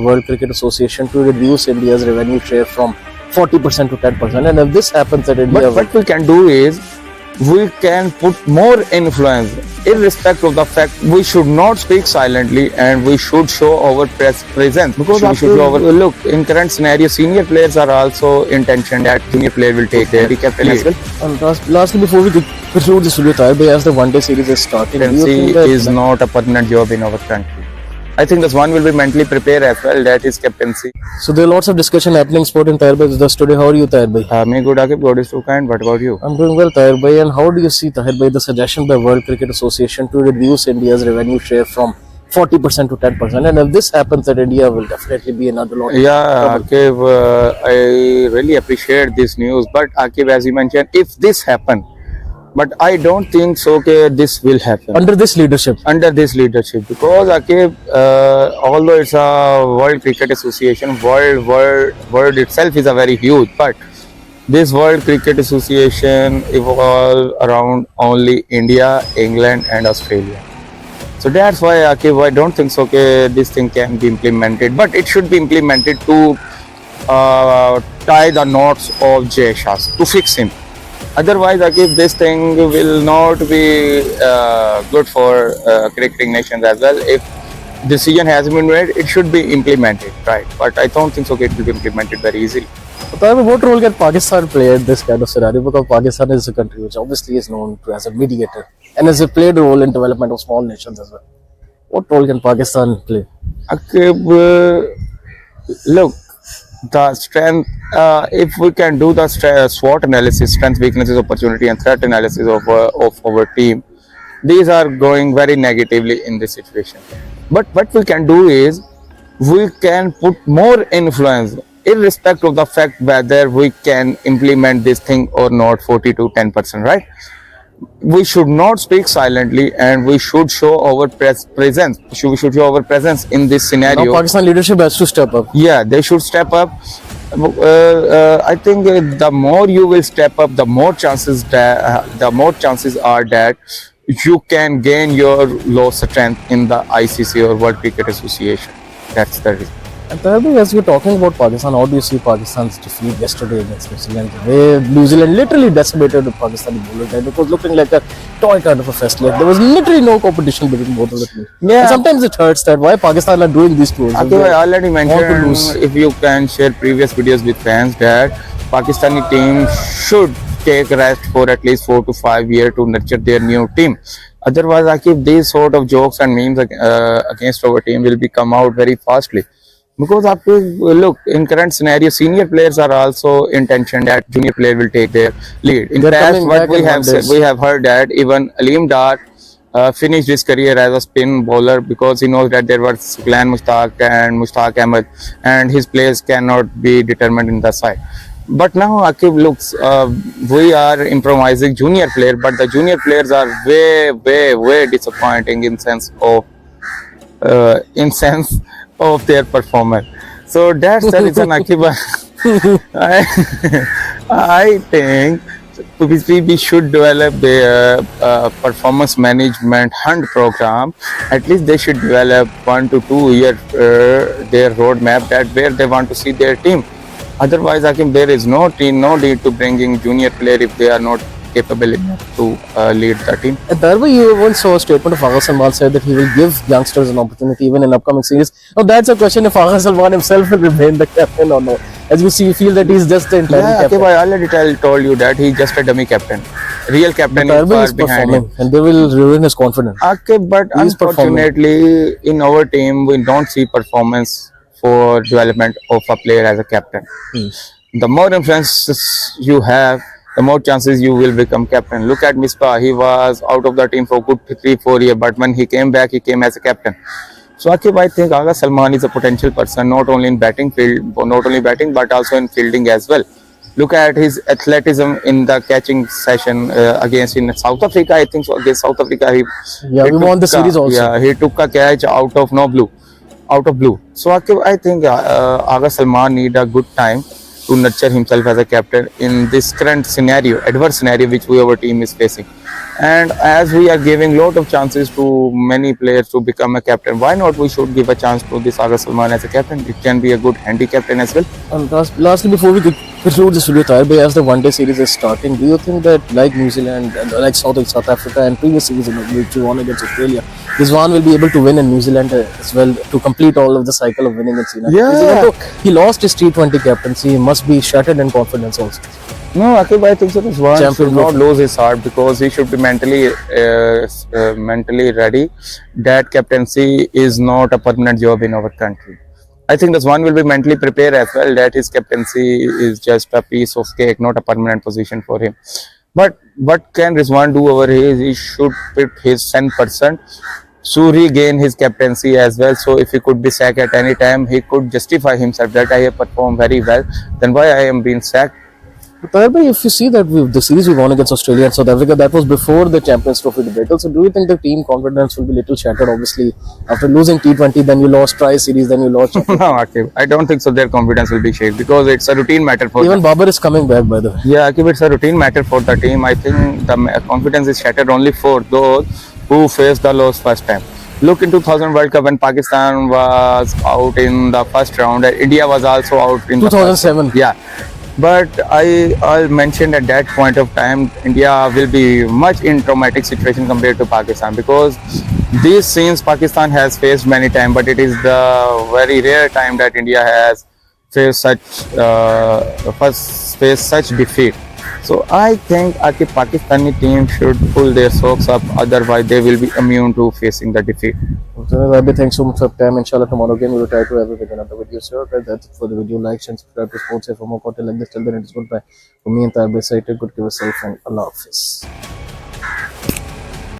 World Cricket Association to reduce India's revenue share from 40% to 10%. And if this happens at India, But what we can do is we can put more influence, irrespective of the fact we should not speak silently and we should show our presence. Because we should show our look in current scenario, senior players are also intention that junior player will take their captain as well. And lastly, before we conclude this video, Tahir bhai, as the one-day series is starting, do you think Captaincy that is not a permanent job in our country. I think this one will be mentally prepared as well. That is captaincy. so there are lots of discussion happening sport in Tahir bhai just today. How are you, Tahir bhai? Me good, Akib. God is too kind. What about you? I'm doing well, Tahir bhai. And how do you see, Tahir bhai, the suggestion by World Cricket Association to reduce India's revenue share from 40% to 10%? And if this happens, that India will definitely be another lot. Yeah, Akib, I really appreciate this news. But Akib, as you mentioned, if this happen, but I don't think so. Okay, this will happen Under this leadership, under this leadership, because Akib, although it's a World Cricket Association, world itself is a very huge, but this World Cricket Association evolved around only India, England, and Australia. So that's why, Akib, I don't think so. Okay, this thing can be implemented, but it should be implemented to tie the knots of Jay Shah, to fix him. Otherwise, Akib, this thing will not be good for cricketing nations as well. If decision has been made, it should be implemented, right? But I don't think so. Okay, it will be implemented very easily. Tahir bhai, what role can Pakistan play in this kind of scenario? Because Pakistan is a country which obviously is known to as a mediator and has played a role in development of small nations as well. What role can Pakistan play? Akib, look, the strength, if we can do the SWOT analysis, strength, weaknesses, opportunity, and threat analysis of our team, these are going very negatively in this situation. But what we can do is we can put more influence, irrespective of the fact whether we can implement this thing or not, 40 to 10%, right? We should not speak silently and we should show our presence. We should show our presence in this scenario. Now Pakistan leadership has to step up. Yeah, they should step up. I think the more you will step up, the more chances are that you can gain your lost strength in the ICC or World Cricket Association. That's the reason. And Tahir bhai, as you're talking about Pakistan, how do you see Pakistan's defeat yesterday against New Zealand? Where New Zealand literally decimated the Pakistani bowler time. It was looking like a toy kind of a fest. Like there was literally no competition between both of the teams. Yeah. And sometimes it hurts that why Pakistan are doing these tours. Okay, I already want to mentioned, lose. if you can share previous videos with fans, that Pakistani team should take rest for at least 4 to 5 years to nurture their new team. Otherwise, Akib, these sort of jokes and memes against our team will be come out very fastly. Because look, in current scenario, senior players are also intention that junior player will take their lead. In They're fact, coming what back we in have wonders. we have heard that even Aleem Dar finished his career as a spin bowler because he knows that there was Glenn Mushtaq and Mushtaq Ahmed, and his players cannot be determined in the side. But now, Akib, looks, we are improvising junior player, but the junior players are way disappointing in sense of their performance. So that's the reason, Akib, I think we should develop their performance management hunt program. At least they should develop 1 to 2 year their roadmap that where they want to see their team. Otherwise, Akib, there is no need to bringing junior player if they are not capable enough to lead the team. And Tahir bhai, you once saw a statement of Agha Salman said that he will give youngsters an opportunity even in upcoming series. Now that's a question if Agha Salman himself will remain the captain or not. As you see, you feel that he's just the entire captain. Akib, I already told you that he's just a dummy captain. Real captain Tahir is bhai far is behind him. performing and they will ruin his confidence. Akib, but He is performing. unfortunately, in our team, we don't see performance for development of a player as a captain. The more influences you have, the more chances you will become captain. Look at Misbah. He was out of the team for good 3-4 years, but when he came back, he came as a captain. So Akib, I think Agha Salman is a potential person, not only in batting but also in fielding as well. Look at his athleticism in the catching session against in South Africa. I think so against South Africa, he won the series also. Yeah, he took a catch out of blue. So Akib, I think Agha Salman need a good time to nurture himself as a captain in this current scenario, adverse scenario which our team is facing. And as we are giving lot of chances to many players to become a captain, why not we should give a chance to this Aga Salman as a captain? It can be a good handy captain as well. And lastly, before we conclude this video, Tahir bhai, as the one-day series is starting, do you think that like New Zealand, and like South Africa and previous series which won against Australia, Rizwan will be able to win in New Zealand as well to complete all of the cycle of winning in Sri Lanka? Yeah. Because even though he lost his T20 captaincy, he must be shattered in confidence also. No, Akib, I think so. Rizwan Champion should not trophy. lose his heart because he should be mentally ready. That captaincy is not a permanent job in our country. I think Rizwan will be mentally prepared as well. That his captaincy is just a piece of cake, not a permanent position for him. But what can Rizwan do over here? He should put his 10% to regain his captaincy as well. So if he could be sacked at any time, he could justify himself that I have performed very well. Then why I am being sacked? But Tahir bhai, if you see that the series we won against Australia and South Africa, that was before the Champions Trophy debacle. So do you think the team confidence will be little shattered? Obviously, after losing T20, then you lost Tri-Series, then you lost. No, Akib, I don't think so. Their confidence will be shaken because it's a routine matter for Even them. Babar is coming back, by the way. Yeah, Akib, it's a routine matter for the team. I think the confidence is shattered only for those who faced the loss first time. Look in 2000 World Cup when Pakistan was out in the first round, and India was also out in the first 2007. Yeah, but I mentioned at that point of time India will be much in traumatic situation compared to Pakistan because these scenes Pakistan has faced many times, but it is the very rare time that India has faced such defeat. So I think that the Pakistani team should pull their socks up, otherwise they will be immune to facing the defeat. So, Rabi, thanks so much for your time. Inshallah, tomorrow again we will try to have another video. So that's it for the video. Like and subscribe to Sports for more content like this. Till then, it is goodbye. For me and Tahir, stay good to yourself and Allah Hafiz.